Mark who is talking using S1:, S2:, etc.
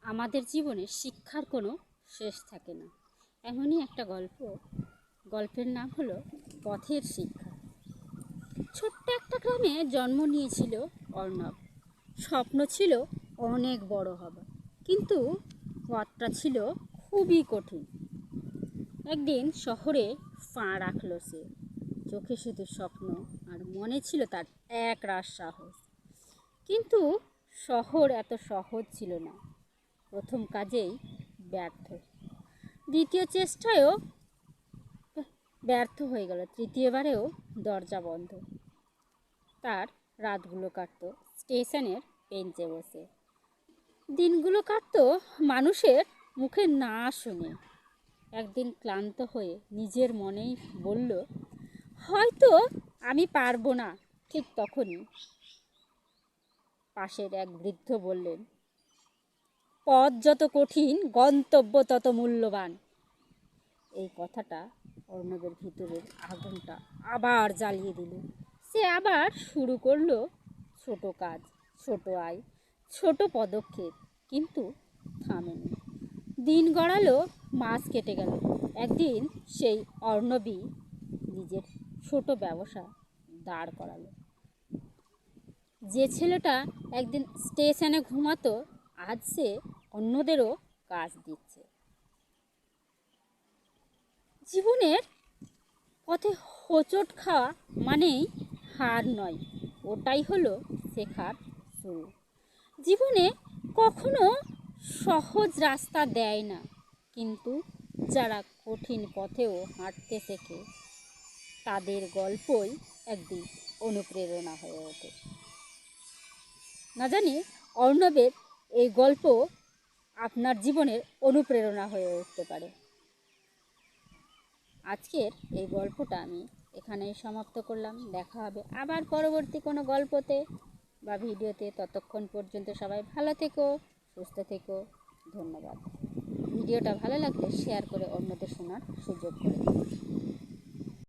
S1: আমাদের জীবনে শিক্ষার কোনো শেষ থাকে না। এমনই একটা গল্পের নাম হলো পথের শিক্ষা। ছোট্ট একটা গ্রামে জন্ম নিয়েছিল অর্ণব। স্বপ্ন ছিল অনেক বড় হবার, কিন্তু পথটা ছিল খুবই কঠিন। একদিন শহরে পা রাখলো সে। চোখে শুধু স্বপ্ন আর মনে ছিল তার এক রাস সাহস। কিন্তু শহর এত সহজ ছিল না। প্রথম কাজেই ব্যর্থ, দ্বিতীয় চেষ্টায়ও ব্যর্থ হয়ে গেল, তৃতীয়বারেও দরজা বন্ধ। তার রাতগুলো কাটতো স্টেশনের বেঞ্চে বসে, দিনগুলো কাটতো মানুষের মুখে না শুনে। একদিন ক্লান্ত হয়ে নিজের মনেই বলল, হয়তো আমি পারবো না। ঠিক তখনই পাশের এক বৃদ্ধ বললেন, পথ যত কঠিন গন্তব্য তত মূল্যবান। এই কথাটা অর্ণবের ভিতরের আগুনটা আবার জ্বালিয়ে দিল। সে আবার শুরু করলো ছোট কাজ, ছোট আয়, ছোট পদক্ষেপ, কিন্তু থামেনি। দিন গড়ালো, মাস কেটে গেল। একদিন সেই অর্ণবী নিজের ছোট ব্যবসা দাঁড় করালো। যে ছেলেটা একদিন স্টেশনে ঘুমাতো, আজ সে অন্যদেরও কাজ দিচ্ছে। জীবনের পথে হোঁচট খাওয়া মানেই হার নয়, ওটাই হলো শেখার শুরু। জীবনে কখনো সহজ রাস্তা দেয় না, কিন্তু যারা কঠিন পথেও হাঁটতে শেখে তাদের গল্পই একদিন অনুপ্রেরণা হয়ে ওঠে। না জানি অর্ণবের এই গল্প আপনার জীবনের অনুপ্রেরণা হয়ে উঠতে পারে। আজকের এই গল্পটা আমি এখানেই সমাপ্ত করলাম। দেখা হবে আবার পরবর্তী কোনো গল্পতে বা ভিডিওতে। ততক্ষণ পর্যন্ত সবাই ভালো থেকো, সুস্থ থেকো। ধন্যবাদ। ভিডিওটা ভালো লাগলে শেয়ার করে অন্যদের শোনার সুযোগ করে দিন।